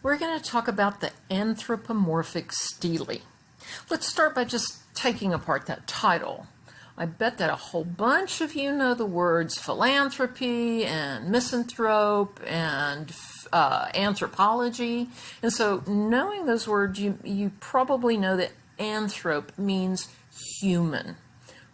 We're going to talk about the Anthropomorphic Stele. Let's start by just taking apart that title. I bet that a whole bunch of you know the words philanthropy and misanthrope and anthropology. And so knowing those words, you probably know that anthrop means human.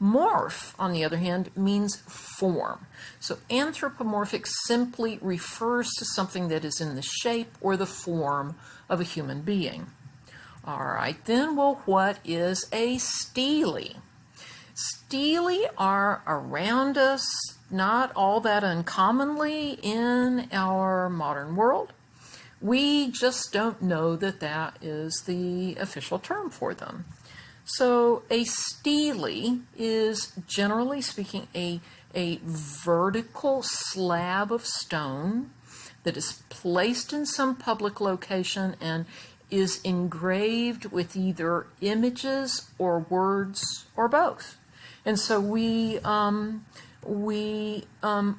Morph, on the other hand, means form. So anthropomorphic simply refers to something that is in the shape or the form of a human being. All right, then, well, what is a stele? Stele are around us, not all that uncommonly in our modern world. We just don't know that that is the official term for them. So a stele is, generally speaking, a vertical slab of stone that is placed in some public location and is engraved with either images or words or both. And so we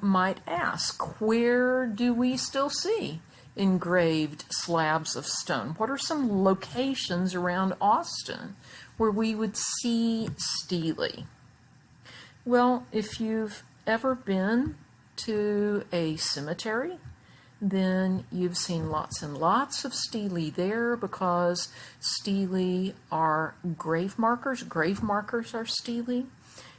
might ask, where do we still see engraved slabs of stone? What are some locations around Austin where we would see stele? Well, if you've ever been to a cemetery, then you've seen lots and lots of stele there, because stele are grave markers. Grave markers are stele.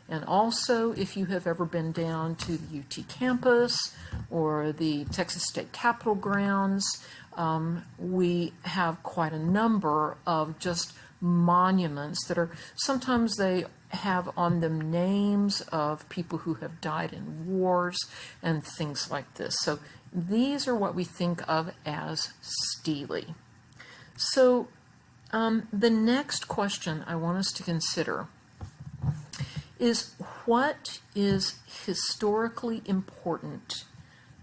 And also, if you have ever been down to the UT campus or the Texas State Capitol grounds, we have quite a number of just monuments that are, sometimes they have on them names of people who have died in wars and things like this. So these are what we think of as stele. So the next question I want us to consider is, what is historically important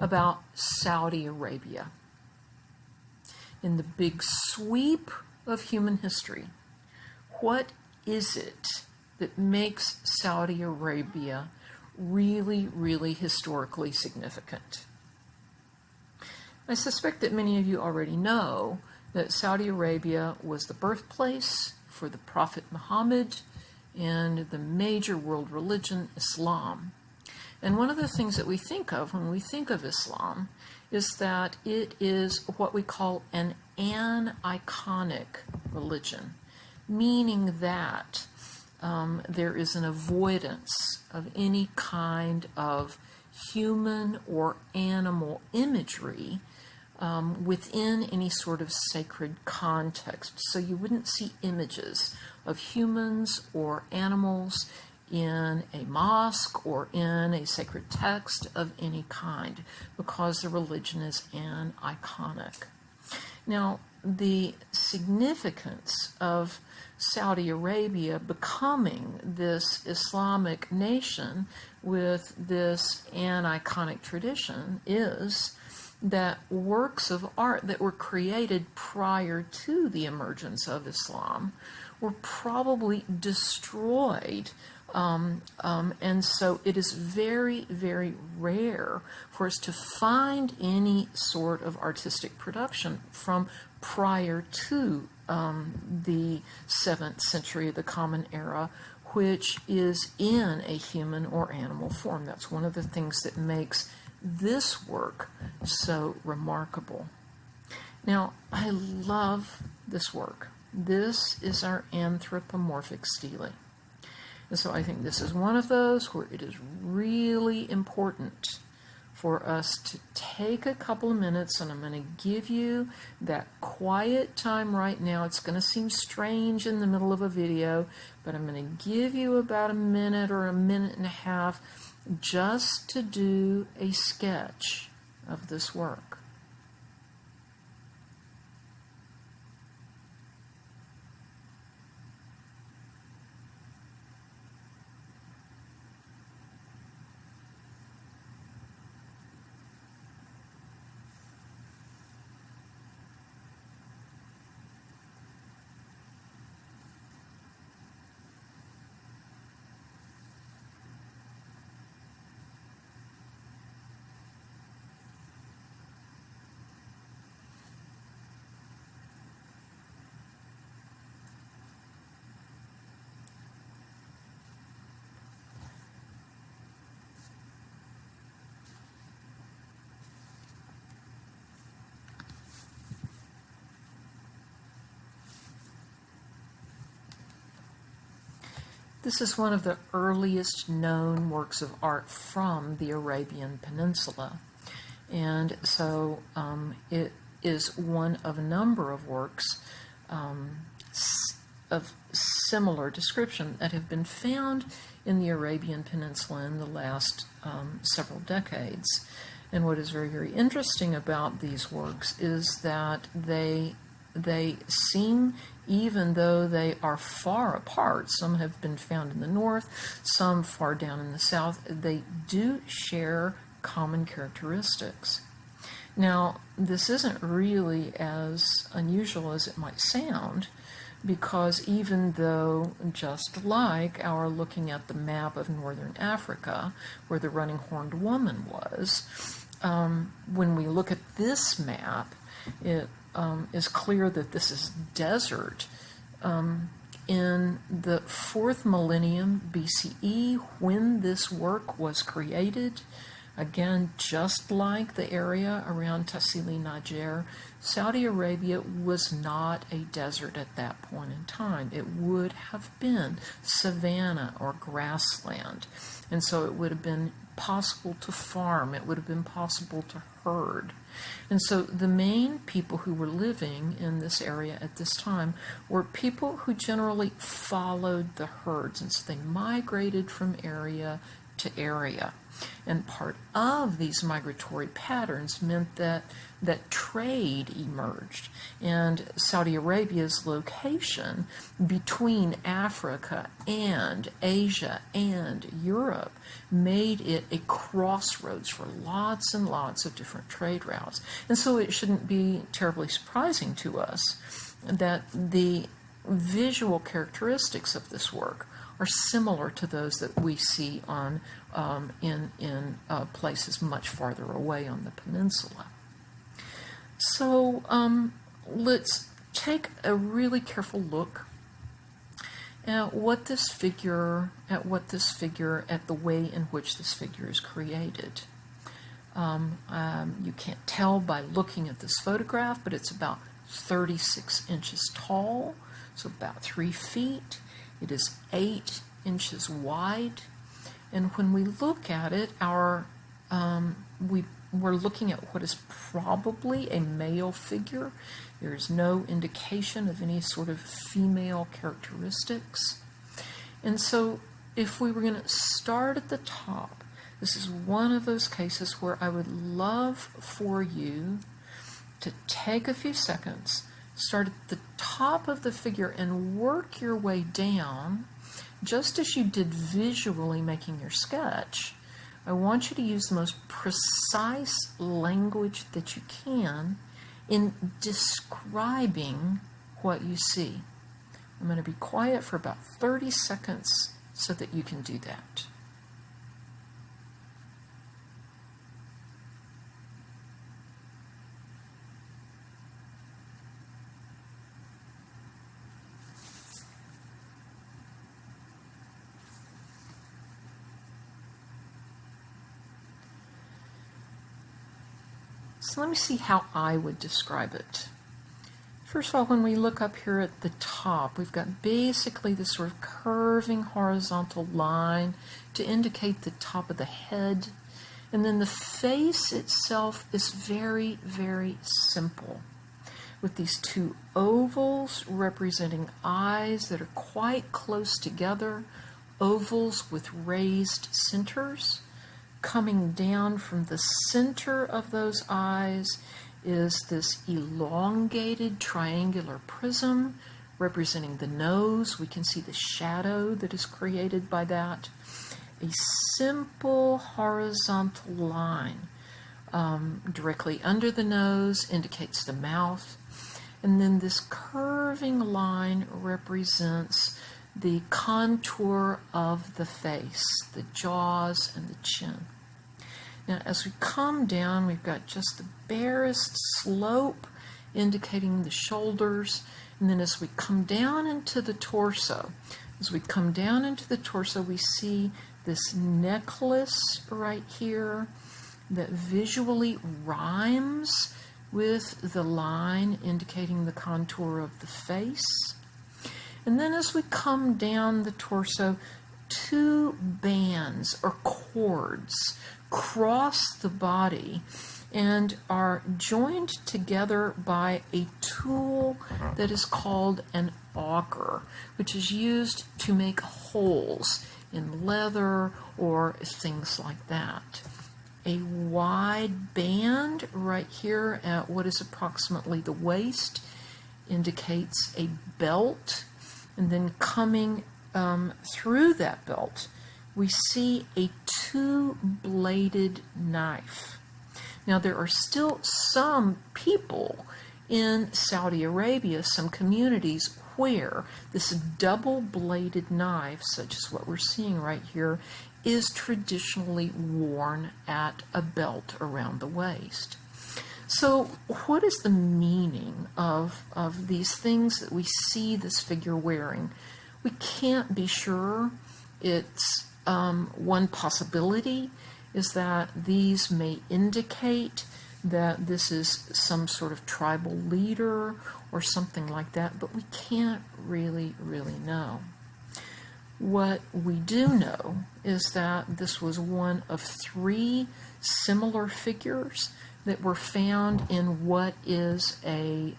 about Saudi Arabia? In the big sweep of human history, what is it that makes Saudi Arabia really, really historically significant? I suspect that many of you already know that Saudi Arabia was the birthplace for the Prophet Muhammad and the major world religion, Islam. And one of the things that we think of when we think of Islam is that it is what we call an aniconic religion, meaning that there is an avoidance of any kind of human or animal imagery within any sort of sacred context. So you wouldn't see images of humans or animals in a mosque or in a sacred text of any kind, because the religion is aniconic. Now, the significance of Saudi Arabia becoming this Islamic nation with this aniconic tradition is that works of art that were created prior to the emergence of Islam were probably destroyed. And so it is very, very rare for us to find any sort of artistic production from prior to the 7th century of the Common Era, which is in a human or animal form. That's one of the things that makes this work so remarkable. Now, I love this work. This is our Anthropomorphic Stele. And so I think this is one of those where it is really important for us to take a couple of minutes, and I'm going to give you that quiet time right now. It's going to seem strange in the middle of a video, but I'm going to give you about a minute or a minute and a half just to do a sketch of this work. This is one of the earliest known works of art from the Arabian Peninsula. And so it is one of a number of works of similar description that have been found in the Arabian Peninsula in the last several decades. And what is very, very interesting about these works is that they seem, even though they are far apart, some have been found in the north, some far down in the south, they do share common characteristics. Now, this isn't really as unusual as it might sound, because even though, just like our looking at the map of northern Africa, where the running horned woman was, when we look at this map, it is clear that this is desert. In the 4th millennium BCE, when this work was created, again, just like the area around Tassili Niger, Saudi Arabia was not a desert at that point in time. It would have been savanna or grassland. And so it would have been possible to farm. It would have been possible to herd. And so the main people who were living in this area at this time were people who generally followed the herds. And so they migrated from area to area. And part of these migratory patterns meant that trade emerged. And Saudi Arabia's location between Africa and Asia and Europe made it a crossroads for lots and lots of different trade routes. And so it shouldn't be terribly surprising to us that the visual characteristics of this work are similar to those that we see on in places much farther away on the peninsula. So let's take a really careful look at the way in which this figure is created. You can't tell by looking at this photograph, but it's about 36 inches tall, so about 3 feet. It is 8 inches wide, and when we look at it, we're looking at what is probably a male figure. There is no indication of any sort of female characteristics. And so if we were going to start at the top, this is one of those cases where I would love for you to take a few seconds, start at the top of the figure and work your way down, just as you did visually making your sketch. I want you to use the most precise language that you can in describing what you see. I'm going to be quiet for about 30 seconds so that you can do that. So let me see how I would describe it. First of all, when we look up here at the top, we've got basically this sort of curving horizontal line to indicate the top of the head. And then the face itself is very, very simple, with these 2 ovals representing eyes that are quite close together, ovals with raised centers. Coming down from the center of those eyes is this elongated triangular prism representing the nose. We can see the shadow that is created by that. A simple horizontal line directly under the nose indicates the mouth. And then this curving line represents the contour of the face, the jaws and the chin. Now, as we come down, we've got just the barest slope indicating the shoulders. And then as we come down into the torso, we see this necklace right here that visually rhymes with the line indicating the contour of the face. And then as we come down the torso, two bands or cords cross the body and are joined together by a tool that is called an auger, which is used to make holes in leather or things like that. A wide band right here at what is approximately the waist indicates a belt, and then coming through that belt we see a two-bladed knife. Now, there are still some people in Saudi Arabia, some communities, where this double-bladed knife, such as what we're seeing right here, is traditionally worn at a belt around the waist. So what is the meaning of these things that we see this figure wearing? We can't be sure. It's one possibility is that these may indicate that this is some sort of tribal leader or something like that, but we can't really know. What we do know is that this was one of three similar figures that were found in what is a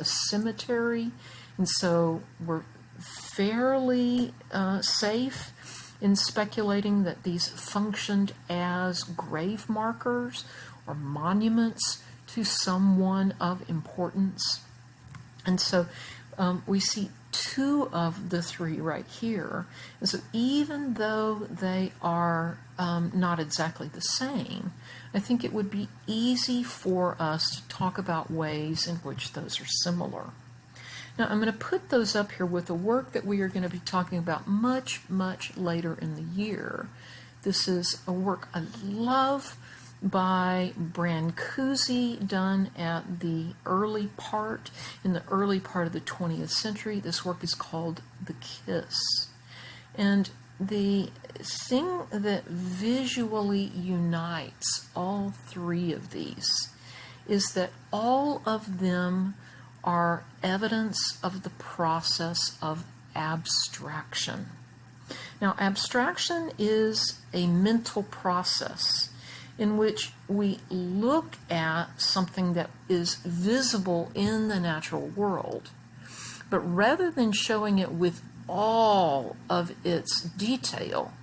cemetery, and so we're fairly safe in speculating that these functioned as grave markers or monuments to someone of importance. And so we see two of the three right here. And so even though they are not exactly the same, I think it would be easy for us to talk about ways in which those are similar. Now, I'm going to put those up here with a work that we are going to be talking about much later in the year. This is a work I love by Brancusi, done at the early part of the 20th century. This work is called The Kiss. And the thing that visually unites all three of these is that all of them are evidence of the process of abstraction. Now, abstraction is a mental process in which we look at something that is visible in the natural world, but rather than showing it with all of its detail,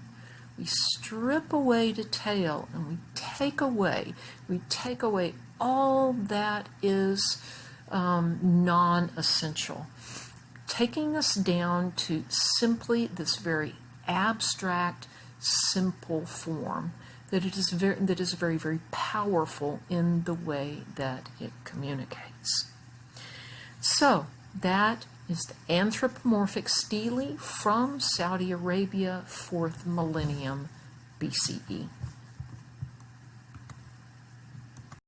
we strip away detail and we take away all that is non-essential, taking us down to simply this very abstract, simple form that is very powerful in the way that it communicates. So that is the Anthropomorphic Stele from Saudi Arabia, 4th millennium BCE.